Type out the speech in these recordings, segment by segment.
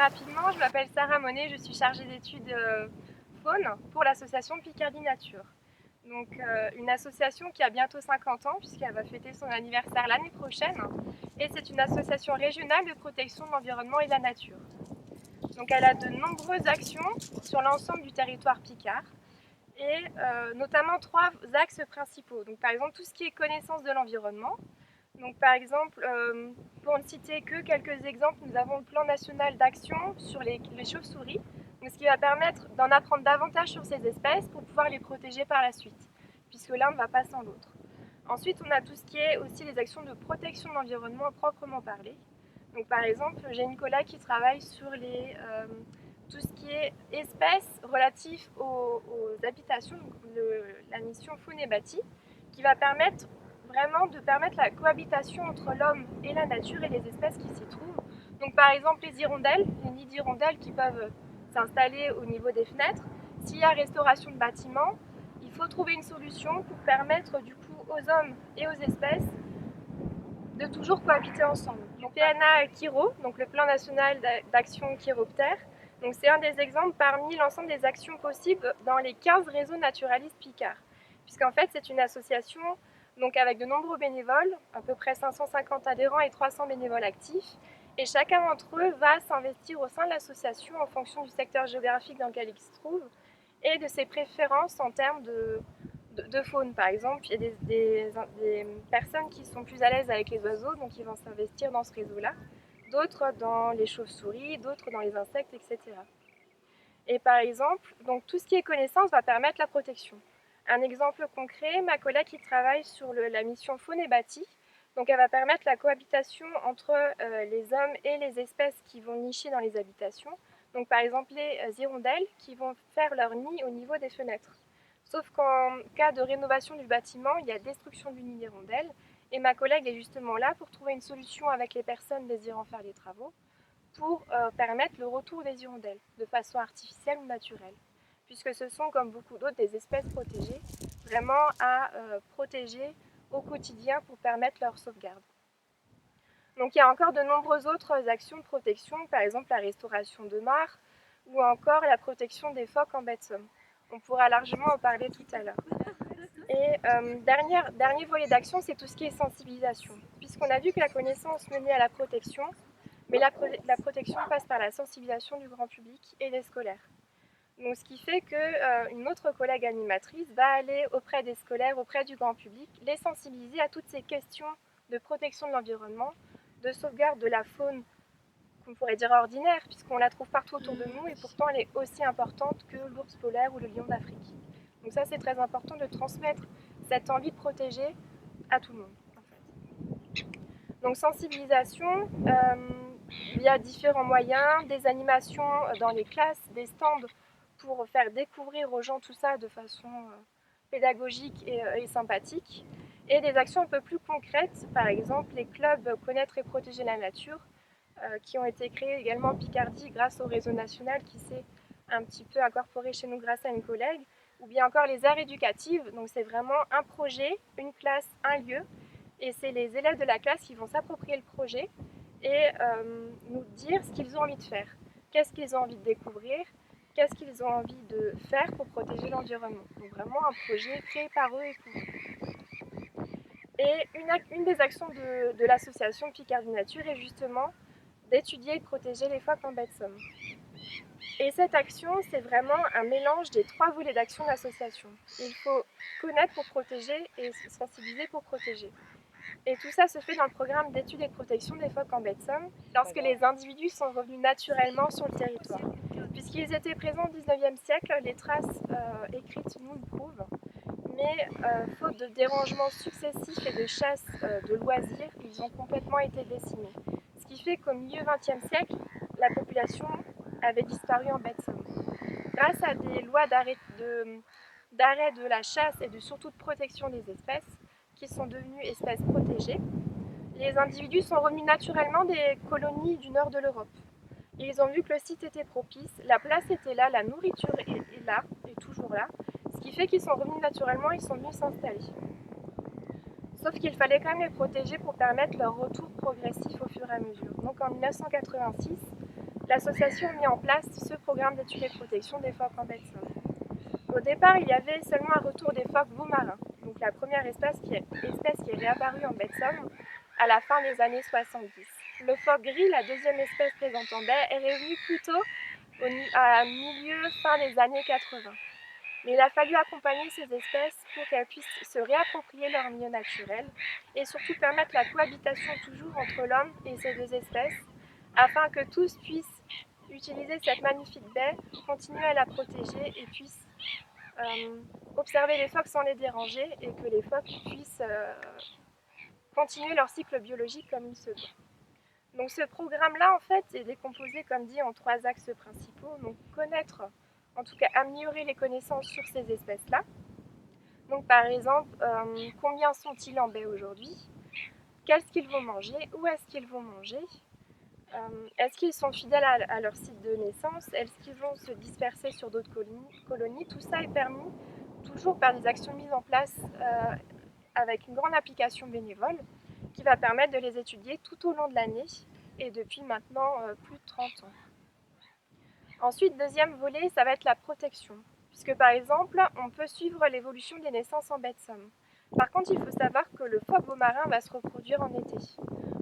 rapidement, je m'appelle Sarah Monet, je suis chargée d'études faune pour l'association Picardie Nature. Donc une association qui a bientôt 50 ans puisqu'elle va fêter son anniversaire l'année prochaine. Et c'est une association régionale de protection de l'environnement et de la nature. Donc elle a de nombreuses actions sur l'ensemble du territoire picard et notamment 3 axes principaux. Donc par exemple tout ce qui est connaissance de l'environnement. Donc par exemple, pour ne citer que quelques exemples, nous avons le plan national d'action sur les chauves-souris, ce qui va permettre d'en apprendre davantage sur ces espèces pour pouvoir les protéger par la suite, puisque l'un ne va pas sans l'autre. Ensuite, on a tout ce qui est aussi les actions de protection de l'environnement à proprement parler. Donc par exemple, j'ai une collègue qui travaille sur tout ce qui est espèces relatives aux habitations, donc la mission Faune et Bâti, qui va permettre la cohabitation entre l'homme et la nature et les espèces qui s'y trouvent. Donc par exemple les hirondelles, les nids d'hirondelles qui peuvent s'installer au niveau des fenêtres. S'il y a restauration de bâtiments, il faut trouver une solution pour permettre du coup aux hommes et aux espèces de toujours cohabiter ensemble. Donc PNA Chiro, donc le plan national d'action chiroptère, donc c'est un des exemples parmi l'ensemble des actions possibles dans les 15 réseaux naturalistes picards. Puisqu'en fait c'est une association donc avec de nombreux bénévoles, à peu près 550 adhérents et 300 bénévoles actifs. Et chacun d'entre eux va s'investir au sein de l'association en fonction du secteur géographique dans lequel il se trouve et de ses préférences en termes de faune. Par exemple, il y a des personnes qui sont plus à l'aise avec les oiseaux, donc ils vont s'investir dans ce réseau-là. D'autres dans les chauves-souris, d'autres dans les insectes, etc. Et par exemple, donc tout ce qui est connaissance va permettre la protection. Un exemple concret, ma collègue qui travaille sur la mission Faune et Bâti, donc elle va permettre la cohabitation entre les hommes et les espèces qui vont nicher dans les habitations. Donc par exemple les hirondelles qui vont faire leur nid au niveau des fenêtres. Sauf qu'en cas de rénovation du bâtiment, il y a destruction du nid d'hirondelles. Et ma collègue est justement là pour trouver une solution avec les personnes désirant faire les travaux pour permettre le retour des hirondelles de façon artificielle ou naturelle. Puisque ce sont, comme beaucoup d'autres, des espèces protégées, vraiment à protéger au quotidien pour permettre leur sauvegarde. Donc il y a encore de nombreuses autres actions de protection, par exemple la restauration de mares ou encore la protection des phoques en baie de Somme. On pourra largement en parler tout à l'heure. Et dernier volet d'action, c'est tout ce qui est sensibilisation. Puisqu'on a vu que la connaissance menait à la protection, mais la protection passe par la sensibilisation du grand public et des scolaires. Donc, ce qui fait qu'une autre collègue animatrice va aller auprès des scolaires, auprès du grand public, les sensibiliser à toutes ces questions de protection de l'environnement, de sauvegarde de la faune qu'on pourrait dire ordinaire, puisqu'on la trouve partout autour de nous et pourtant elle est aussi importante que l'ours polaire ou le lion d'Afrique. Donc ça c'est très important de transmettre cette envie de protéger à tout le monde. En fait. Donc sensibilisation, il y a différents moyens, des animations dans les classes, des stands pour faire découvrir aux gens tout ça de façon pédagogique et sympathique, et des actions un peu plus concrètes, par exemple les clubs Connaître et protéger la nature, qui ont été créés également en Picardie grâce au réseau national qui s'est un petit peu incorporé chez nous grâce à une collègue, ou bien encore les aires éducatives, donc c'est vraiment un projet, une classe, un lieu, et c'est les élèves de la classe qui vont s'approprier le projet et nous dire ce qu'ils ont envie de faire, qu'est-ce qu'ils ont envie de découvrir, qu'est-ce qu'ils ont envie de faire pour protéger l'environnement. Donc vraiment un projet créé par eux et pour eux. Et une des actions de l'association Picardie Nature est justement d'étudier et de protéger les phoques en baie de Somme. Et cette action, c'est vraiment un mélange des 3 volets d'action de l'association. Il faut connaître pour protéger et sensibiliser pour protéger. Et tout ça se fait dans le programme d'études et de protection des phoques en baie de Somme, lorsque les individus sont revenus naturellement sur le territoire. Puisqu'ils étaient présents au XIXe siècle, les traces écrites nous le prouvent, mais faute de dérangements successifs et de chasse de loisirs, ils ont complètement été décimés. Ce qui fait qu'au milieu XXe siècle, la population avait disparu en baie de Somme. Grâce à des lois d'arrêt de la chasse et surtout de protection des espèces, qui sont devenues espèces protégées, les individus sont revenus naturellement des colonies du nord de l'Europe. Ils ont vu que le site était propice, la place était là, la nourriture est là, est toujours là, ce qui fait qu'ils sont revenus naturellement, ils sont venus s'installer. Sauf qu'il fallait quand même les protéger pour permettre leur retour progressif au fur et à mesure. Donc en 1986, l'association a mis en place ce programme d'études et protection des phoques en baie de Somme. Au départ, il y avait seulement un retour des phoques beaux-marins, donc la première espèce qui est réapparue en baie de Somme à la fin des années 70. Le phoque gris, la deuxième espèce présente en baie, est revenu plutôt à fin des années 80. Mais il a fallu accompagner ces espèces pour qu'elles puissent se réapproprier leur milieu naturel et surtout permettre la cohabitation toujours entre l'homme et ces deux espèces afin que tous puissent utiliser cette magnifique baie, continuer à la protéger et puissent observer les phoques sans les déranger et que les phoques puissent continuer leur cycle biologique comme il se doit. Donc ce programme-là, en fait, est décomposé, comme dit, en 3 axes principaux. Donc connaître, en tout cas améliorer les connaissances sur ces espèces-là. Donc par exemple, combien sont-ils en baie aujourd'hui? Qu'est-ce qu'ils vont manger? Où est-ce qu'ils vont manger? Est-ce qu'ils sont fidèles à leur site de naissance? Est-ce qu'ils vont se disperser sur d'autres colonies? Tout ça est permis toujours par des actions mises en place avec une grande application bénévole qui va permettre de les étudier tout au long de l'année et depuis maintenant plus de 30 ans. Ensuite, deuxième volet, ça va être la protection, puisque par exemple, on peut suivre l'évolution des naissances en baie de Somme. Par contre, il faut savoir que le phoque beau-marin va se reproduire en été.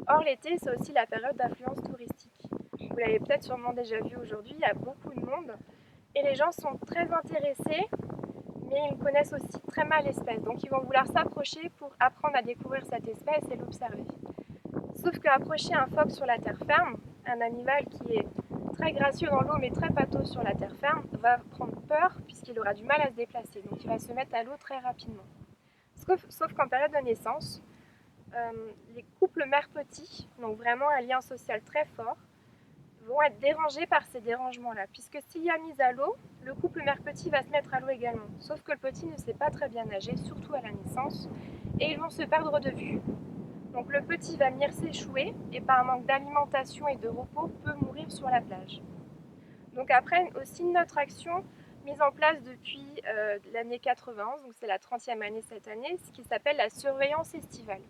Or, l'été, c'est aussi la période d'affluence touristique. Vous l'avez peut-être sûrement déjà vu aujourd'hui, il y a beaucoup de monde et les gens sont très intéressés, mais ils connaissent aussi très mal l'espèce. Donc, ils vont vouloir s'approcher pour apprendre à découvrir cette espèce et l'observer. Sauf qu'approcher un phoque sur la terre ferme, un animal qui est très gracieux dans l'eau mais très pâteau sur la terre ferme, va prendre peur puisqu'il aura du mal à se déplacer. Donc, il va se mettre à l'eau très rapidement. Sauf qu'en période de naissance, les couples mère-petit, donc vraiment un lien social très fort, vont être dérangés par ces dérangements-là, puisque s'il y a mise à l'eau, le couple mère-petit va se mettre à l'eau également. Sauf que le petit ne sait pas très bien nager, surtout à la naissance, et ils vont se perdre de vue. Donc le petit va venir s'échouer et par manque d'alimentation et de repos peut mourir sur la plage. Donc après aussi notre action mise en place depuis l'année 91, donc c'est la 30e année cette année, ce qui s'appelle la surveillance estivale.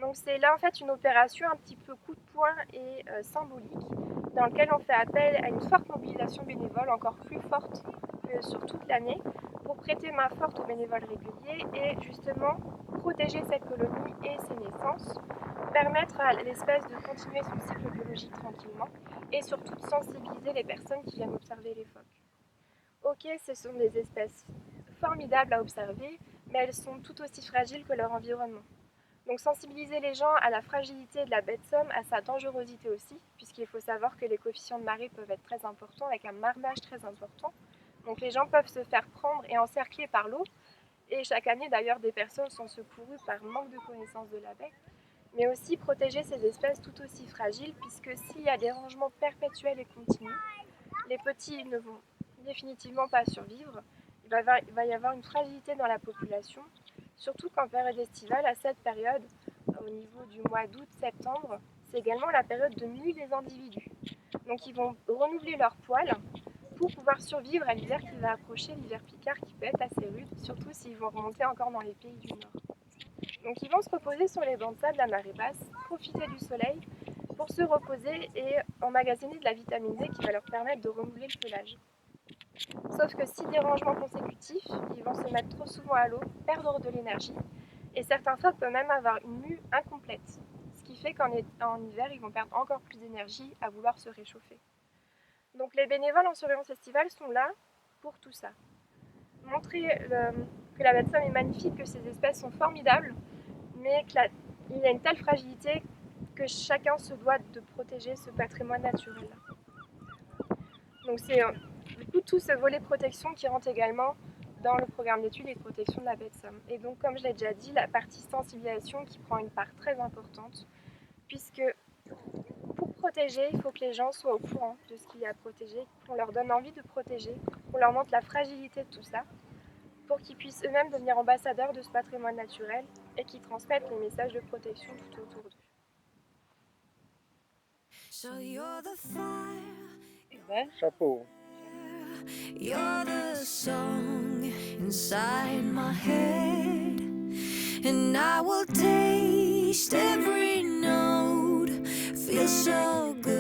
Donc c'est là en fait une opération un petit peu coup de poing et symbolique dans laquelle on fait appel à une forte mobilisation bénévole, encore plus forte que sur toute l'année, pour prêter main forte aux bénévoles réguliers et justement protéger cette colonie et ses naissances, permettre à l'espèce de continuer son cycle biologique tranquillement et surtout de sensibiliser les personnes qui viennent observer les phoques. Ok, ce sont des espèces formidables à observer, mais elles sont tout aussi fragiles que leur environnement. Donc sensibiliser les gens à la fragilité de la baie de Somme, à sa dangerosité aussi, puisqu'il faut savoir que les coefficients de marée peuvent être très importants, avec un marnage très important. Donc les gens peuvent se faire prendre et encercler par l'eau, et chaque année d'ailleurs des personnes sont secourues par manque de connaissance de la baie, mais aussi protéger ces espèces tout aussi fragiles, puisque s'il y a des rangements perpétuels et continus, les petits ne vont définitivement pas survivre, il va y avoir une fragilité dans la population, surtout qu'en période estivale, à cette période, au niveau du mois d'août-septembre, c'est également la période de mue des individus. Donc ils vont renouveler leurs poils pour pouvoir survivre à l'hiver qui va approcher, l'hiver picard qui peut être assez rude, surtout s'ils vont remonter encore dans les pays du Nord. Donc ils vont se reposer sur les bancs de sable à marée basse, profiter du soleil pour se reposer et emmagasiner de la vitamine D qui va leur permettre de renouveler le pelage. Sauf que si des rangements consécutifs, ils vont se mettre trop souvent à l'eau, perdre de l'énergie, et certains phoques peuvent même avoir une mue incomplète, ce qui fait qu'en hiver, ils vont perdre encore plus d'énergie à vouloir se réchauffer. Donc les bénévoles en surveillance estivale sont là pour tout ça. Montrer que la baie de Somme est magnifique, que ces espèces sont formidables, mais qu'il y a une telle fragilité que chacun se doit de protéger ce patrimoine naturel-là. Donc c'est du coup tout ce volet protection qui rentre également dans le programme d'études et de protection de la baie de Somme. Et donc comme je l'ai déjà dit, la partie sensibilisation qui prend une part très importante, puisque pour protéger, il faut que les gens soient au courant de ce qu'il y a à protéger, qu'on leur donne envie de protéger, qu'on leur montre la fragilité de tout ça, pour qu'ils puissent eux-mêmes devenir ambassadeurs de ce patrimoine naturel et qu'ils transmettent les messages de protection tout autour d'eux. Chapeau. You're the song inside my head, and I will taste every note. Feels so good.